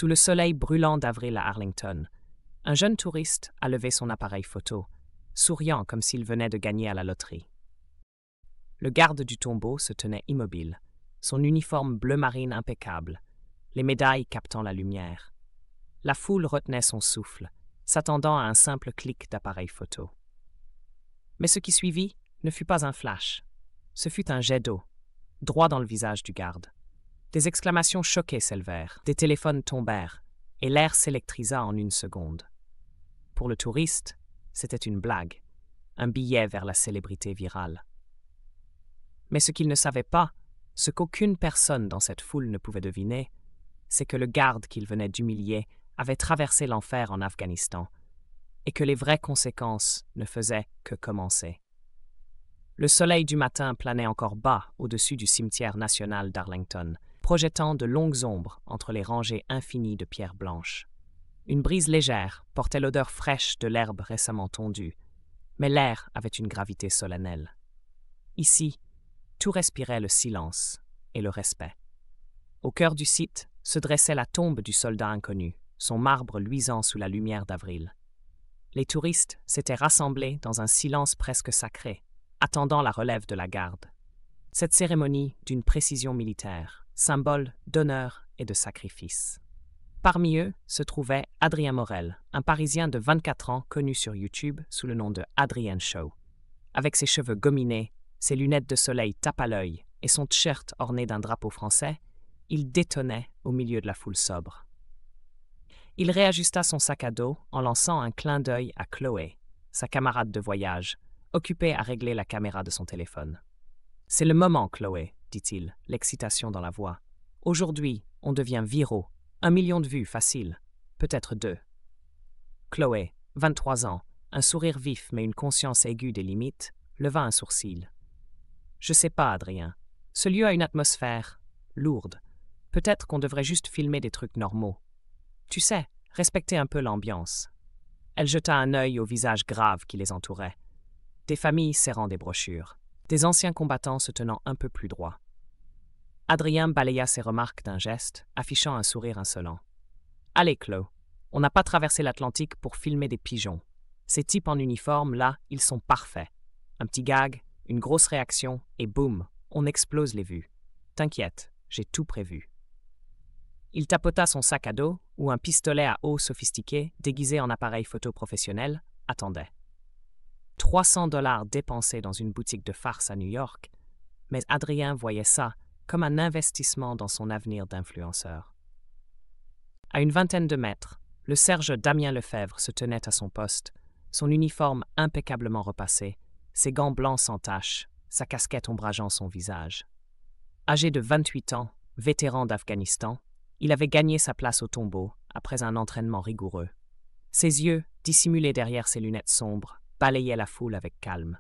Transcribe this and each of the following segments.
Sous le soleil brûlant d'avril à Arlington, un jeune touriste a levé son appareil photo, souriant comme s'il venait de gagner à la loterie. Le garde du tombeau se tenait immobile, son uniforme bleu marine impeccable, les médailles captant la lumière. La foule retenait son souffle, s'attendant à un simple clic d'appareil photo. Mais ce qui suivit ne fut pas un flash. Ce fut un jet d'eau, droit dans le visage du garde. Des exclamations choquées s'élevèrent, des téléphones tombèrent, et l'air s'électrisa en une seconde. Pour le touriste, c'était une blague, un billet vers la célébrité virale. Mais ce qu'il ne savait pas, ce qu'aucune personne dans cette foule ne pouvait deviner, c'est que le garde qu'il venait d'humilier avait traversé l'enfer en Afghanistan, et que les vraies conséquences ne faisaient que commencer. Le soleil du matin planait encore bas au-dessus du cimetière national d'Arlington, projetant de longues ombres entre les rangées infinies de pierres blanches. Une brise légère portait l'odeur fraîche de l'herbe récemment tondue, mais l'air avait une gravité solennelle. Ici, tout respirait le silence et le respect. Au cœur du site se dressait la tombe du soldat inconnu, son marbre luisant sous la lumière d'avril. Les touristes s'étaient rassemblés dans un silence presque sacré, attendant la relève de la garde. Cette cérémonie d'une précision militaire, symbole d'honneur et de sacrifice. Parmi eux se trouvait Adrien Morel, un Parisien de 24 ans connu sur YouTube sous le nom de Adrien Show. Avec ses cheveux gominés, ses lunettes de soleil tape à l'œil et son t-shirt orné d'un drapeau français, il détonnait au milieu de la foule sobre. Il réajusta son sac à dos en lançant un clin d'œil à Chloé, sa camarade de voyage, occupée à régler la caméra de son téléphone. « C'est le moment, Chloé, dit-il, l'excitation dans la voix. Aujourd'hui, on devient viraux. 1 million de vues, facile. Peut-être 2. Chloé, 23 ans, un sourire vif mais une conscience aiguë des limites, leva un sourcil. Je sais pas, Adrien. Ce lieu a une atmosphère lourde. Peut-être qu'on devrait juste filmer des trucs normaux. Tu sais, respecter un peu l'ambiance. Elle jeta un œil au visage grave qui les entourait. Des familles serrant des brochures. Des anciens combattants se tenant un peu plus droit. Adrien balaya ses remarques d'un geste, affichant un sourire insolent. « Allez, Chloé, on n'a pas traversé l'Atlantique pour filmer des pigeons. Ces types en uniforme, là, ils sont parfaits. Un petit gag, une grosse réaction, et boum, on explose les vues. T'inquiète, j'ai tout prévu. » Il tapota son sac à dos, où un pistolet à eau sophistiqué, déguisé en appareil photo professionnel, attendait. 300 $ dépensés dans une boutique de farce à New York, mais Adrien voyait ça comme un investissement dans son avenir d'influenceur. À une vingtaine de mètres, le serge Damien Lefebvre se tenait à son poste, son uniforme impeccablement repassé, ses gants blancs sans tache, sa casquette ombrageant son visage. Âgé de 28 ans, vétéran d'Afghanistan, il avait gagné sa place au tombeau après un entraînement rigoureux. Ses yeux, dissimulés derrière ses lunettes sombres, balayaient la foule avec calme.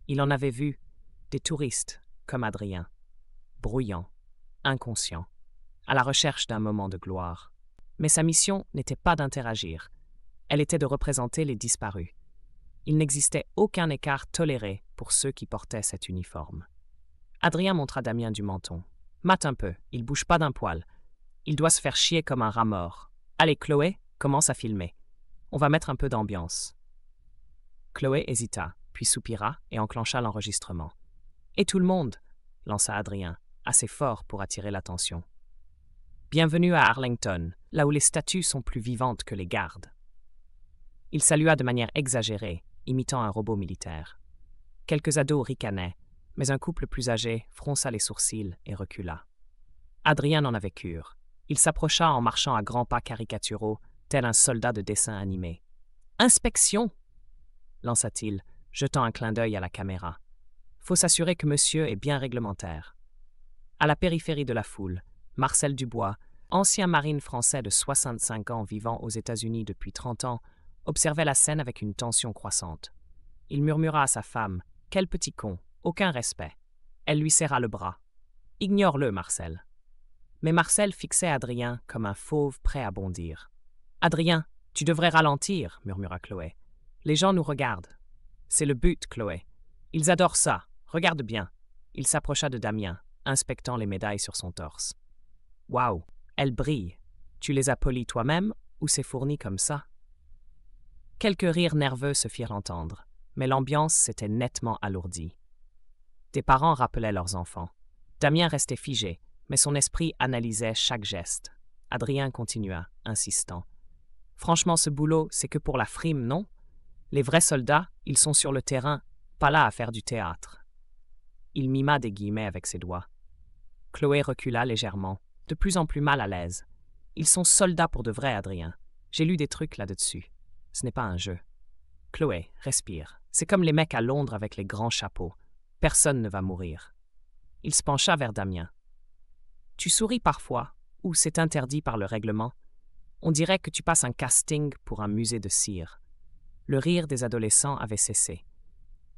Il en avait vu des touristes comme Adrien, bruyants, inconscients, à la recherche d'un moment de gloire. Mais sa mission n'était pas d'interagir, elle était de représenter les disparus. Il n'existait aucun écart toléré pour ceux qui portaient cet uniforme. Adrien montra Damien du menton. « Mate un peu, il bouge pas d'un poil. Il doit se faire chier comme un rat mort. Allez, Chloé, commence à filmer. On va mettre un peu d'ambiance. » Chloé hésita, puis soupira et enclencha l'enregistrement. « Et tout le monde ?» lança Adrien, assez fort pour attirer l'attention. « Bienvenue à Arlington, là où les statues sont plus vivantes que les gardes. » Il salua de manière exagérée, imitant un robot militaire. Quelques ados ricanaient, mais un couple plus âgé fronça les sourcils et recula. Adrien n'en avait cure. Il s'approcha en marchant à grands pas caricaturaux, tel un soldat de dessin animé. « Inspection !» lança-t-il, jetant un clin d'œil à la caméra. « Faut s'assurer que monsieur est bien réglementaire. » À la périphérie de la foule, Marcel Dubois, ancien marine français de 65 ans vivant aux États-Unis depuis 30 ans, observait la scène avec une tension croissante. Il murmura à sa femme « Quel petit con, aucun respect !» Elle lui serra le bras. « Ignore-le, Marcel. » Mais Marcel fixait Adrien comme un fauve prêt à bondir. « Adrien, tu devrais ralentir, » murmura Chloé. « Les gens nous regardent. »« C'est le but, Chloé. Ils adorent ça. Regarde bien. » Il s'approcha de Damien, inspectant les médailles sur son torse. « Waouh, elles brillent. Tu les as polis toi-même ou c'est fourni comme ça? Quelques rires nerveux se firent entendre, mais l'ambiance s'était nettement alourdie. Des parents rappelaient leurs enfants. Damien restait figé, mais son esprit analysait chaque geste. Adrien continua, insistant. Franchement, ce boulot, c'est que pour la frime, non? Les vrais soldats, ils sont sur le terrain, pas là à faire du théâtre. Il mima des guillemets avec ses doigts. Chloé recula légèrement, de plus en plus mal à l'aise. Ils sont soldats pour de vrai, Adrien. J'ai lu des trucs là-dessus. Ce n'est pas un jeu. Chloé, respire. C'est comme les mecs à Londres avec les grands chapeaux. Personne ne va mourir. Il se pencha vers Damien. Tu souris parfois, ou c'est interdit par le règlement. On dirait que tu passes un casting pour un musée de cire. Le rire des adolescents avait cessé.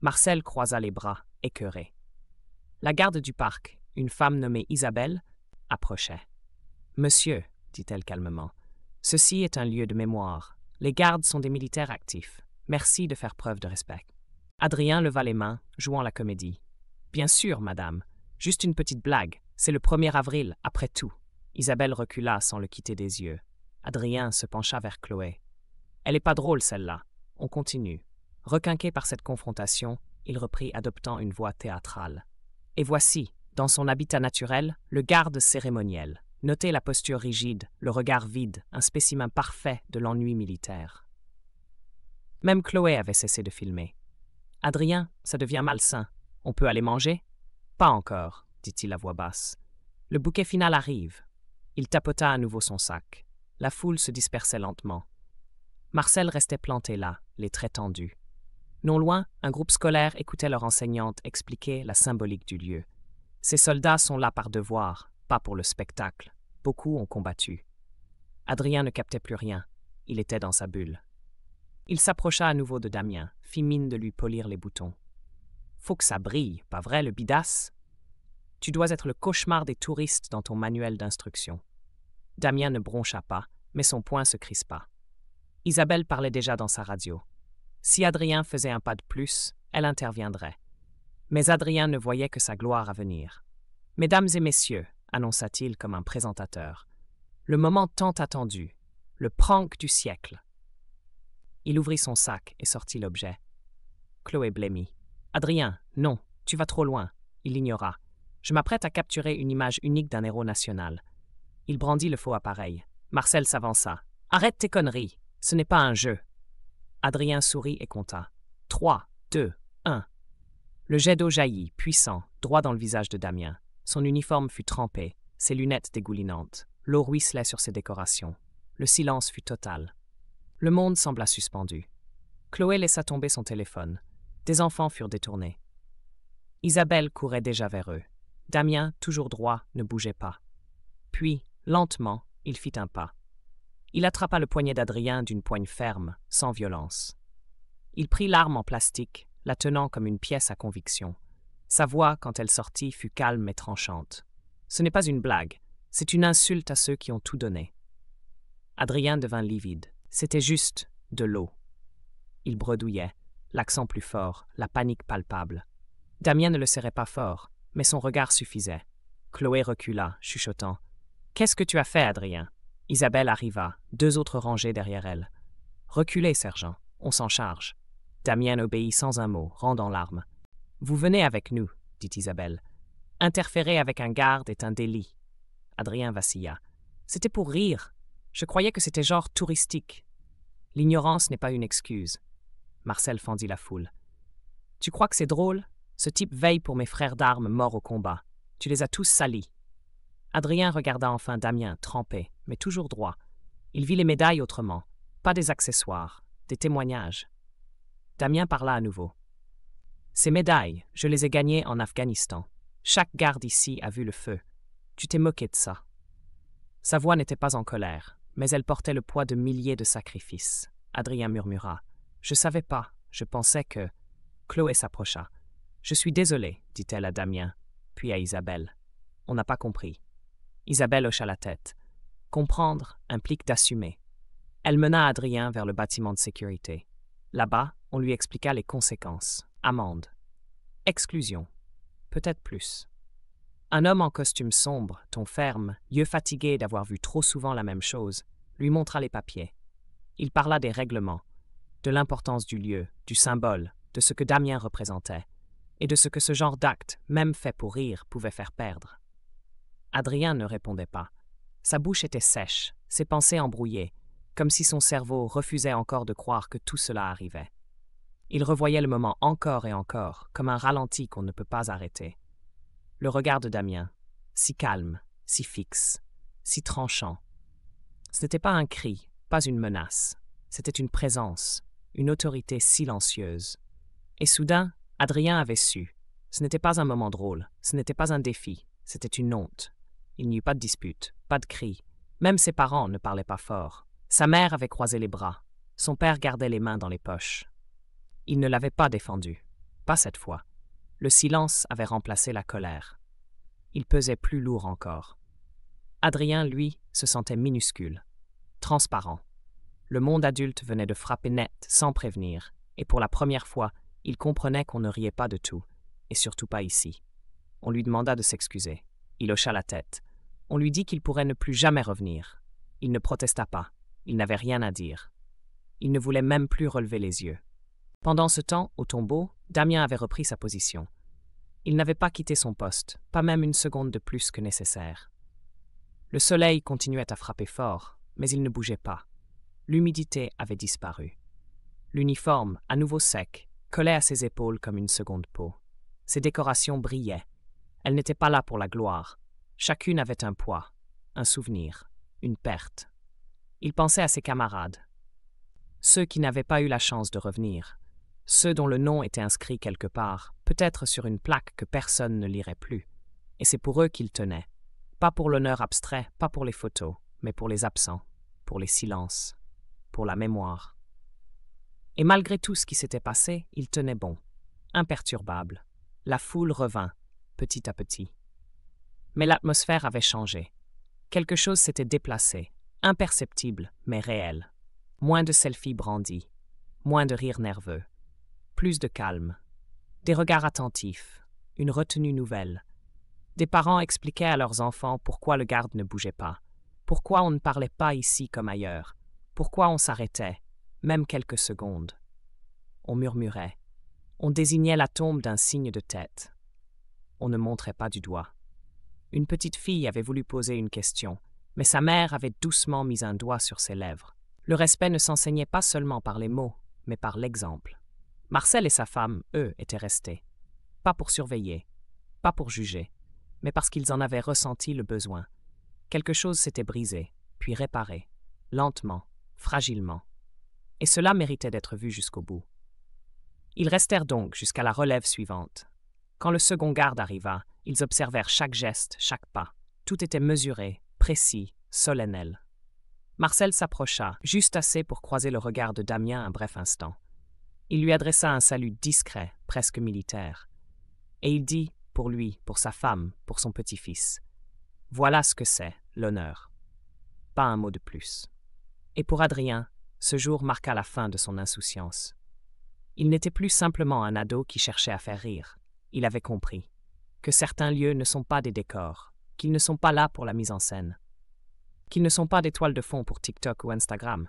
Marcel croisa les bras, écœuré. La garde du parc, une femme nommée Isabelle, approchait. « Monsieur, dit-elle calmement, ceci est un lieu de mémoire. Les gardes sont des militaires actifs. Merci de faire preuve de respect. » Adrien leva les mains, jouant la comédie. « Bien sûr, madame. Juste une petite blague. C'est le 1er avril, après tout. » Isabelle recula sans le quitter des yeux. Adrien se pencha vers Chloé. « Elle est pas drôle, celle-là. On continue. » Requinqué par cette confrontation, il reprit adoptant une voix théâtrale. « Et voici, dans son habitat naturel, le garde cérémoniel. Notez la posture rigide, le regard vide, un spécimen parfait de l'ennui militaire. » Même Chloé avait cessé de filmer. « Adrien, ça devient malsain. On peut aller manger? »« Pas encore, dit-il à voix basse. Le bouquet final arrive. » Il tapota à nouveau son sac. La foule se dispersait lentement. Marcel restait planté là, les traits tendus. Non loin, un groupe scolaire écoutait leur enseignante expliquer la symbolique du lieu. Ces soldats sont là par devoir, pas pour le spectacle. Beaucoup ont combattu. Adrien ne captait plus rien. Il était dans sa bulle. Il s'approcha à nouveau de Damien, fit mine de lui polir les boutons. « Faut que ça brille, pas vrai, le bidasse? Tu dois être le cauchemar des touristes dans ton manuel d'instruction. » Damien ne broncha pas, mais son poing se crispa. Isabelle parlait déjà dans sa radio. Si Adrien faisait un pas de plus, elle interviendrait. Mais Adrien ne voyait que sa gloire à venir. « Mesdames et messieurs, » annonça-t-il comme un présentateur, « le moment tant attendu, le prank du siècle. » Il ouvrit son sac et sortit l'objet. Chloé blêmit. « Adrien, non, tu vas trop loin. » Il l'ignora. « Je m'apprête à capturer une image unique d'un héros national. » Il brandit le faux appareil. Marcel s'avança. « Arrête tes conneries, ce n'est pas un jeu. » Adrien sourit et compta. 3, 2, 1. Le jet d'eau jaillit, puissant, droit dans le visage de Damien. Son uniforme fut trempé, ses lunettes dégoulinantes. L'eau ruisselait sur ses décorations. Le silence fut total. Le monde sembla suspendu. Chloé laissa tomber son téléphone. Des enfants furent détournés. Isabelle courait déjà vers eux. Damien, toujours droit, ne bougeait pas. Puis, lentement, il fit un pas. Il attrapa le poignet d'Adrien d'une poigne ferme, sans violence. Il prit l'arme en plastique, la tenant comme une pièce à conviction. Sa voix, quand elle sortit, fut calme et tranchante. « Ce n'est pas une blague, c'est une insulte à ceux qui ont tout donné. » Adrien devint livide. C'était juste de l'eau. Il bredouillait, l'accent plus fort, la panique palpable. Damien ne le serrait pas fort, mais son regard suffisait. Chloé recula, chuchotant. « Qu'est-ce que tu as fait, Adrien ?» Isabelle arriva, 2 autres rangées derrière elle. « Reculez, sergent, on s'en charge. » Damien obéit sans un mot, rendant l'arme. « Vous venez avec nous, » dit Isabelle. « Interférer avec un garde est un délit. » Adrien vacilla. « C'était pour rire. Je croyais que c'était genre touristique. » L'ignorance n'est pas une excuse. Marcel fendit la foule. « Tu crois que c'est drôle? Ce type veille pour mes frères d'armes morts au combat. Tu les as tous salis. » Adrien regarda enfin Damien, trempé, mais toujours droit. Il vit les médailles autrement, pas des accessoires, des témoignages. Damien parla à nouveau. « Ces médailles, je les ai gagnées en Afghanistan. Chaque garde ici a vu le feu. Tu t'es moqué de ça. » Sa voix n'était pas en colère, mais elle portait le poids de milliers de sacrifices. Adrien murmura. « Je savais pas, je pensais que... » Chloé s'approcha. « Je suis désolée, dit-elle à Damien, puis à Isabelle. On n'a pas compris. » Isabelle hocha la tête. Comprendre implique d'assumer. Elle mena Adrien vers le bâtiment de sécurité. Là-bas, on lui expliqua les conséquences. Amende. Exclusion. Peut-être plus. Un homme en costume sombre, ton ferme, yeux fatigués d'avoir vu trop souvent la même chose, lui montra les papiers. Il parla des règlements, de l'importance du lieu, du symbole, de ce que Damien représentait, et de ce que ce genre d'acte, même fait pour rire, pouvait faire perdre. Adrien ne répondait pas. Sa bouche était sèche, ses pensées embrouillées, comme si son cerveau refusait encore de croire que tout cela arrivait. Il revoyait le moment encore et encore, comme un ralenti qu'on ne peut pas arrêter. Le regard de Damien, si calme, si fixe, si tranchant. Ce n'était pas un cri, pas une menace. C'était une présence, une autorité silencieuse. Et soudain, Adrien avait su. Ce n'était pas un moment drôle, ce n'était pas un défi, c'était une honte. Il n'y eut pas de dispute, pas de cri. Même ses parents ne parlaient pas fort. Sa mère avait croisé les bras. Son père gardait les mains dans les poches. Il ne l'avait pas défendu. Pas cette fois. Le silence avait remplacé la colère. Il pesait plus lourd encore. Adrien, lui, se sentait minuscule, transparent. Le monde adulte venait de frapper net, sans prévenir, et pour la première fois, il comprenait qu'on ne riait pas de tout, et surtout pas ici. On lui demanda de s'excuser. Il hocha la tête. On lui dit qu'il pourrait ne plus jamais revenir. Il ne protesta pas. Il n'avait rien à dire. Il ne voulait même plus relever les yeux. Pendant ce temps, au tombeau, Damien avait repris sa position. Il n'avait pas quitté son poste, pas même une seconde de plus que nécessaire. Le soleil continuait à frapper fort, mais il ne bougeait pas. L'humidité avait disparu. L'uniforme, à nouveau sec, collait à ses épaules comme une seconde peau. Ses décorations brillaient. Elles n'étaient pas là pour la gloire. Chacune avait un poids, un souvenir, une perte. Il pensait à ses camarades, ceux qui n'avaient pas eu la chance de revenir, ceux dont le nom était inscrit quelque part, peut-être sur une plaque que personne ne lirait plus. Et c'est pour eux qu'il tenait. Pas pour l'honneur abstrait, pas pour les photos, mais pour les absents, pour les silences, pour la mémoire. Et malgré tout ce qui s'était passé, il tenait bon, imperturbable. La foule revint, petit à petit. Mais l'atmosphère avait changé. Quelque chose s'était déplacé, imperceptible, mais réel. Moins de selfies brandis, moins de rires nerveux, plus de calme, des regards attentifs, une retenue nouvelle. Des parents expliquaient à leurs enfants pourquoi le garde ne bougeait pas, pourquoi on ne parlait pas ici comme ailleurs, pourquoi on s'arrêtait, même quelques secondes. On murmurait, on désignait la tombe d'un signe de tête. On ne montrait pas du doigt. Une petite fille avait voulu poser une question, mais sa mère avait doucement mis un doigt sur ses lèvres. Le respect ne s'enseignait pas seulement par les mots, mais par l'exemple. Marcel et sa femme, eux, étaient restés. Pas pour surveiller, pas pour juger, mais parce qu'ils en avaient ressenti le besoin. Quelque chose s'était brisé, puis réparé, lentement, fragilement. Et cela méritait d'être vu jusqu'au bout. Ils restèrent donc jusqu'à la relève suivante. Quand le second garde arriva, ils observèrent chaque geste, chaque pas. Tout était mesuré, précis, solennel. Marcel s'approcha, juste assez pour croiser le regard de Damien un bref instant. Il lui adressa un salut discret, presque militaire. Et il dit, pour lui, pour sa femme, pour son petit-fils, « Voilà ce que c'est, l'honneur. » Pas un mot de plus. Et pour Adrien, ce jour marqua la fin de son insouciance. Il n'était plus simplement un ado qui cherchait à faire rire. Il avait compris que certains lieux ne sont pas des décors, qu'ils ne sont pas là pour la mise en scène, qu'ils ne sont pas des toiles de fond pour TikTok ou Instagram.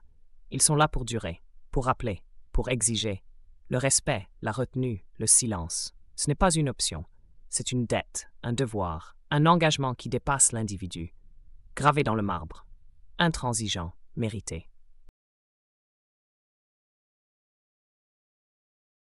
Ils sont là pour durer, pour rappeler, pour exiger. Le respect, la retenue, le silence. Ce n'est pas une option. C'est une dette, un devoir, un engagement qui dépasse l'individu. Gravé dans le marbre. Intransigeant, mérité.